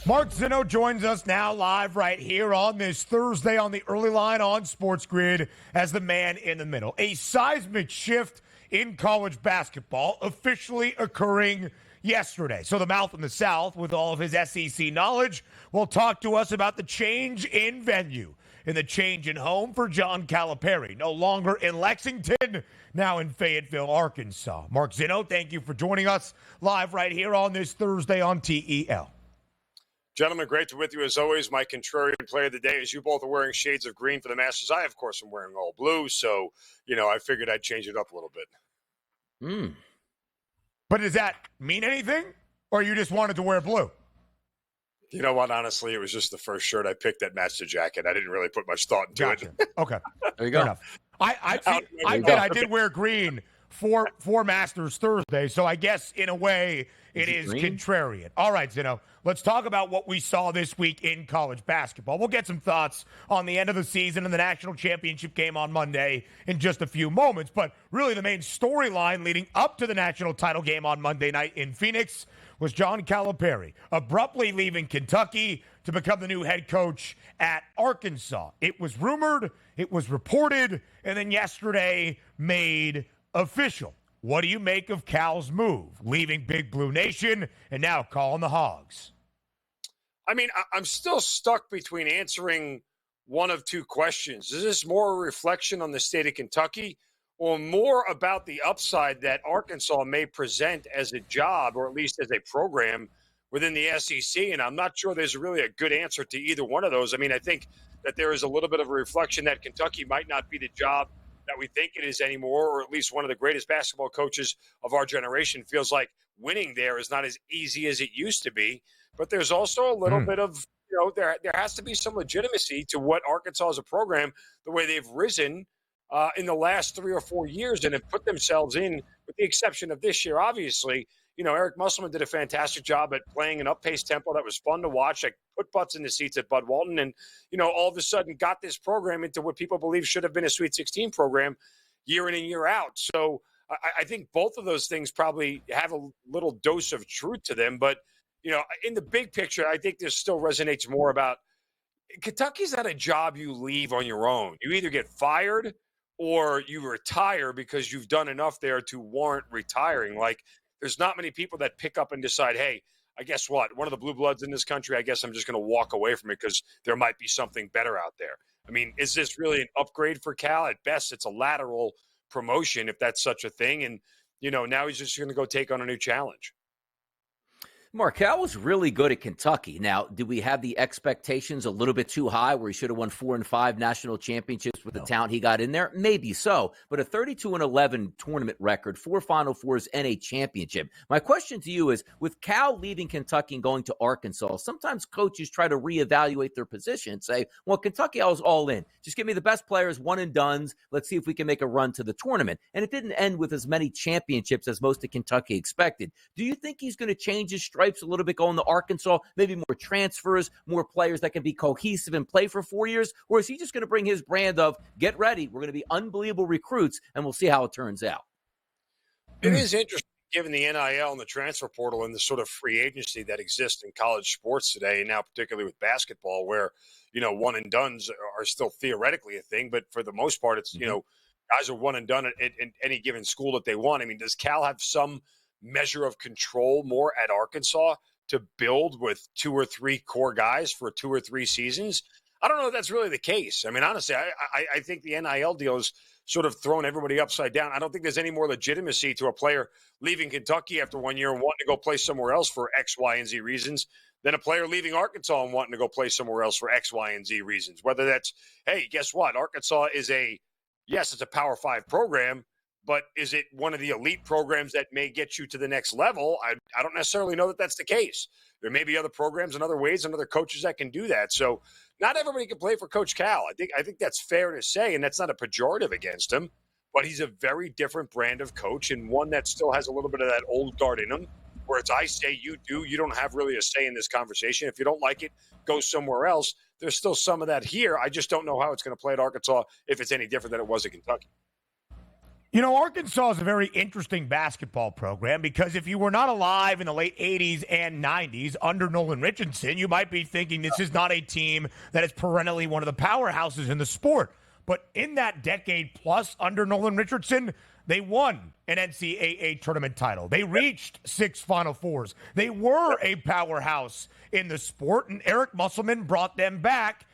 Mark Zinnno joins us now live right here on this Thursday on the early line on SportsGrid as the man in the middle. A seismic shift in college basketball officially occurring yesterday. So the mouth in the South, with all of his SEC knowledge, will talk to us about the change in venue and the change in home for John Calipari. No longer in Lexington, now in Fayetteville, Arkansas. Mark Zinnno, thank you for joining us live right here on this Thursday on TEL. Gentlemen, great to be with you as always. My contrarian player of the day is you both are wearing shades of green for the Masters. I, of course, am wearing all blue, so, I figured I'd change it up a little bit. But does that mean anything, or you just wanted to wear blue? You know what? Honestly, it was just the first shirt I picked that matched the jacket. I didn't really put much thought into it. Okay. There you go. Enough. I did wear green for Masters Thursday, so I guess in a way it is contrarian. All right, Zinnno, let's talk about what we saw this week in college basketball. We'll get some thoughts on the end of the season and the national championship game on Monday in just a few moments, but really the main storyline leading up to the national title game on Monday night in Phoenix was John Calipari abruptly leaving Kentucky to become the new head coach at Arkansas. It was rumored, it was reported, and then yesterday made official. What do you make of Cal's move, leaving Big Blue Nation and now calling the Hogs? I mean, I'm still stuck between answering one of two questions. Is this more a reflection on the state of Kentucky or more about the upside that Arkansas may present as a job or at least as a program within the SEC? And I'm not sure there's really a good answer to either one of those. I mean, I think that there is a little bit of a reflection that Kentucky might not be the job that we think it is anymore, or at least one of the greatest basketball coaches of our generation feels like winning there is not as easy as it used to be. But there's also a little bit of, there has to be some legitimacy to what Arkansas as a program, the way they've risen in the last 3 or 4 years and have put themselves in, with the exception of this year, obviously. Eric Musselman did a fantastic job at playing an up-paced tempo that was fun to watch. Like, put butts in the seats at Bud Walton and, all of a sudden got this program into what people believe should have been a Sweet 16 program year in and year out. So I think both of those things probably have a little dose of truth to them. But, in the big picture, I think this still resonates more about Kentucky's not a job you leave on your own. You either get fired or you retire because you've done enough there to warrant retiring. Like, there's not many people that pick up and decide, hey, I guess what? One of the blue bloods in this country, I guess I'm just going to walk away from it because there might be something better out there. I mean, is this really an upgrade for Cal? At best, it's a lateral promotion, if that's such a thing. And, now he's just going to go take on a new challenge. Mark, Cal was really good at Kentucky. Now, do we have the expectations a little bit too high where he should have won 4 and 5 national championships with the talent he got in there? Maybe so. But a 32-11 tournament record, 4 Final Fours, and a championship. My question to you is, with Cal leaving Kentucky and going to Arkansas, sometimes coaches try to reevaluate their position and say, well, Kentucky, I was all in. Just give me the best players, one and dones. Let's see if we can make a run to the tournament. And it didn't end with as many championships as most of Kentucky expected. Do you think he's going to change his stripes a little bit going to Arkansas, maybe more transfers, more players that can be cohesive and play for 4 years? Or is he just going to bring his brand of, get ready, we're going to be unbelievable recruits, and we'll see how it turns out? It is interesting, given the NIL and the transfer portal and the sort of free agency that exists in college sports today, and now particularly with basketball, where, one and dones are still theoretically a thing, but for the most part, it's, guys are one and done at any given school that they want. I mean, does Cal have some measure of control more at Arkansas to build with 2 or 3 core guys for 2 or 3 seasons? I don't know if that's really the case. I mean, honestly, I think the NIL deal has sort of thrown everybody upside down. I don't think there's any more legitimacy to a player leaving Kentucky after 1 year and wanting to go play somewhere else for X, Y, and Z reasons than a player leaving Arkansas and wanting to go play somewhere else for X, Y, and Z reasons. Whether that's, hey, guess what? Arkansas is it's a Power 5 program, but is it one of the elite programs that may get you to the next level? I don't necessarily know that that's the case. There may be other programs and other ways and other coaches that can do that. So not everybody can play for Coach Cal. I think that's fair to say, and that's not a pejorative against him, but he's a very different brand of coach and one that still has a little bit of that old guard in him, where it's I say, you do. You don't have really a say in this conversation. If you don't like it, go somewhere else. There's still some of that here. I just don't know how it's going to play at Arkansas if it's any different than it was at Kentucky. You know, Arkansas is a very interesting basketball program because if you were not alive in the late 80s and 90s under Nolan Richardson, you might be thinking this is not a team that is perennially one of the powerhouses in the sport. But in that decade plus under Nolan Richardson, they won an NCAA tournament title. They reached 6 Final Fours. They were a powerhouse in the sport, and Eric Musselman brought them back.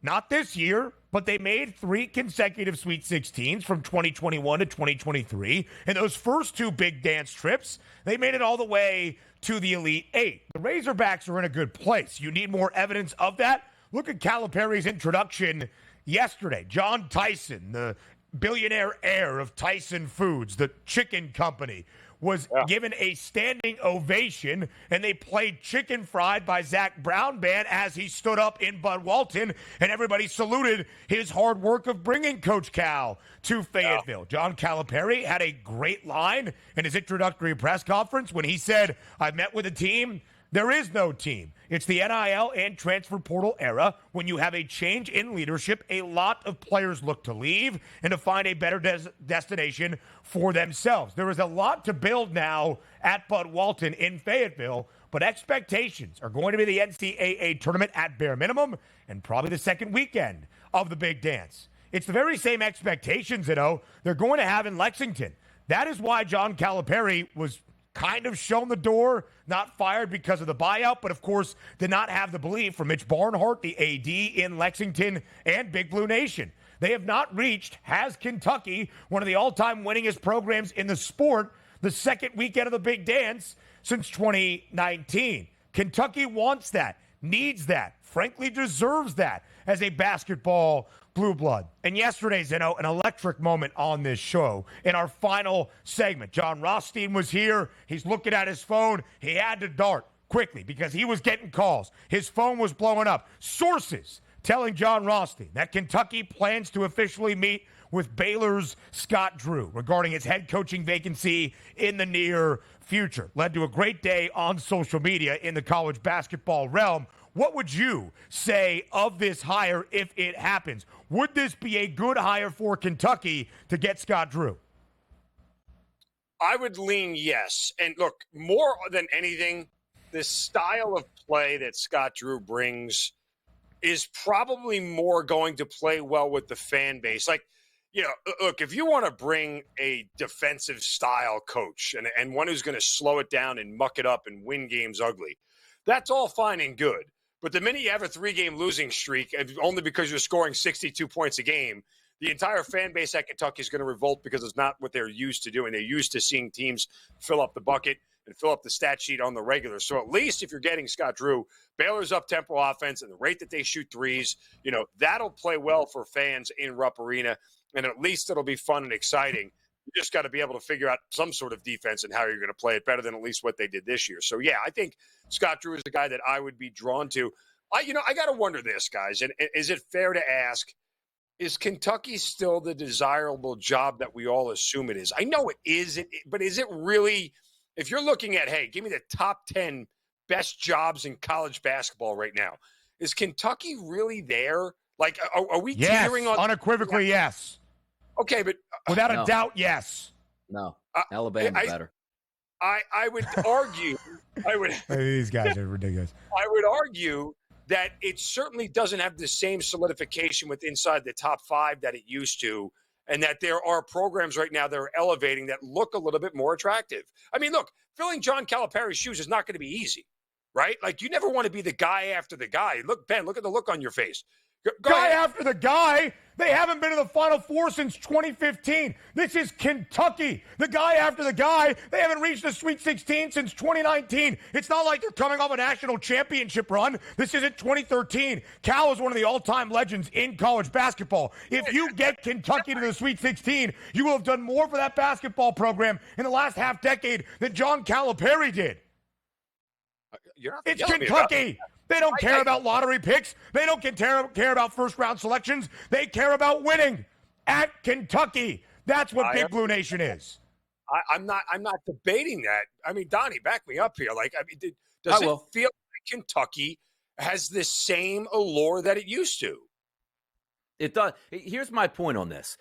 Not this year, but they made 3 consecutive Sweet 16s from 2021 to 2023. And those first 2 big dance trips, they made it all the way to the Elite 8. The Razorbacks are in a good place. You need more evidence of that? Look at Calipari's introduction yesterday. John Tyson, the billionaire heir of Tyson Foods, the chicken company, was given a standing ovation, and they played Chicken Fried by Zach Brown Band as he stood up in Bud Walton, and everybody saluted his hard work of bringing Coach Cal to Fayetteville. John Calipari had a great line in his introductory press conference when he said, "I've met with a team. There is no team. It's the NIL and transfer portal era. When you have a change in leadership, a lot of players look to leave and to find a better destination for themselves. There is a lot to build now at Bud Walton in Fayetteville, but expectations are going to be the NCAA tournament at bare minimum and probably the second weekend of the big dance. It's the very same expectations, they're going to have in Lexington. That is why John Calipari was kind of shown the door, not fired because of the buyout, but of course did not have the belief from Mitch Barnhart, the AD in Lexington, and Big Blue Nation. They have not reached, has Kentucky, one of the all-time winningest programs in the sport, the second weekend of the big dance since 2019. Kentucky wants that, needs that, frankly deserves that as a basketball blue blood. And yesterday's, an electric moment on this show. In our final segment, John Rothstein was here. He's looking at his phone. He had to dart quickly because he was getting calls. His phone was blowing up. Sources telling John Rothstein that Kentucky plans to officially meet with Baylor's Scott Drew regarding his head coaching vacancy in the near future. Led to a great day on social media in the college basketball realm. What would you say of this hire if it happens? Would this be a good hire for Kentucky to get Scott Drew? I would lean yes. And look, more than anything, this style of play that Scott Drew brings is probably more going to play well with the fan base. Like, look, if you want to bring a defensive style coach and one who's going to slow it down and muck it up and win games ugly, that's all fine and good. But the minute you have a 3-game losing streak, only because you're scoring 62 points a game, the entire fan base at Kentucky is going to revolt because it's not what they're used to doing. They're used to seeing teams fill up the bucket and fill up the stat sheet on the regular. So at least if you're getting Scott Drew, Baylor's up-tempo offense and the rate that they shoot threes, that'll play well for fans in Rupp Arena, and at least it'll be fun and exciting. You just got to be able to figure out some sort of defense and how you're going to play it better than at least what they did this year. So, yeah, I think Scott Drew is the guy that I would be drawn to. I got to wonder this, guys, and is it fair to ask, is Kentucky still the desirable job that we all assume it is? I know it is, but is it really, if you're looking at, hey, give me the top 10 best jobs in college basketball right now, is Kentucky really there? Like, are we teetering on? Unequivocally, yes. Okay, but without a doubt, yes. No, Alabama's better. I would argue. These guys are ridiculous. I would argue that it certainly doesn't have the same solidification with inside the top 5 that it used to, and that there are programs right now that are elevating that look a little bit more attractive. I mean, look, filling John Calipari's shoes is not going to be easy, right? Like, you never want to be the guy after the guy. Look, Ben, look at the look on your face. Guy after the guy. They haven't been to the Final Four since 2015. This is Kentucky. The guy after the guy. They haven't reached the Sweet 16 since 2019. It's not like they're coming off a national championship run. This isn't 2013. Cal is one of the all-time legends in college basketball. If you get Kentucky to the Sweet 16, you will have done more for that basketball program in the last half decade than John Calipari did. It's Kentucky. They don't care about lottery picks. They don't care about first-round selections. They care about winning at Kentucky. That's what Big Blue Nation is. I'm not debating that. I mean, Donnie, back me up here. Like, I mean, does it feel like Kentucky has the same allure that it used to? It does. Here's my point on this.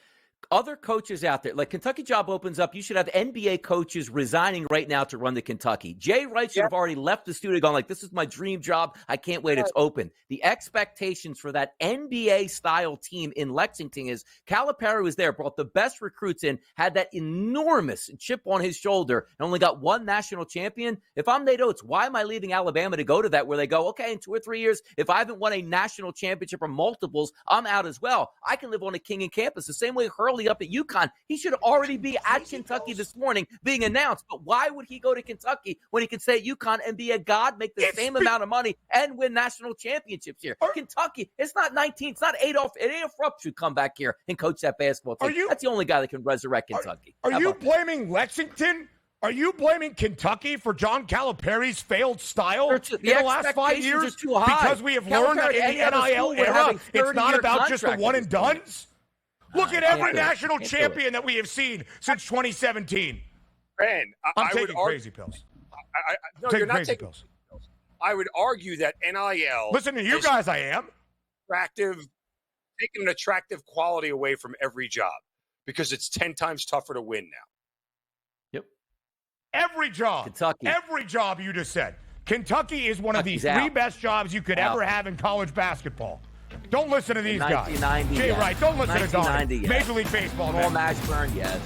other coaches out there, like Kentucky job opens up, you should have NBA coaches resigning right now to run the Kentucky. Jay Wright should have already left the studio going like, this is my dream job. I can't wait. It's open. The expectations for that NBA-style team in Lexington is Calipari was there, brought the best recruits in, had that enormous chip on his shoulder, and only got one national champion. If I'm Nate Oates, why am I leaving Alabama to go to that where they go, okay, in 2 or 3 years, if I haven't won a national championship or multiples, I'm out as well. I can live on a king in campus. The same way Hurley up at UConn. He should already be at Kentucky this morning being announced. But why would he go to Kentucky when he could stay at UConn and be a god, make the same amount of money, and win national championships here? Kentucky, it's not 19. It's not Adolph. Adolph Rupp should come back here and coach that basketball team. That's the only guy that can resurrect Kentucky. Are you blaming Lexington? Are you blaming Kentucky for John Calipari's failed style in the last 5 years? Because we have learned that in the NIL era, it's not about just the one and dones? Look at every national champion that we have seen since 2017. Ben, I'm taking crazy pills. No, you're not taking pills. I would argue that NIL. Listen to you guys, I am. Taking an attractive quality away from every job because it's 10 times tougher to win now. Yep. Every job. Kentucky. Every job you just said. Kentucky is one of the three best jobs you could ever have in college basketball. Don't listen to these guys. Jay Wright, don't listen to Don. Major League Baseball. Paul Mashburn, yes.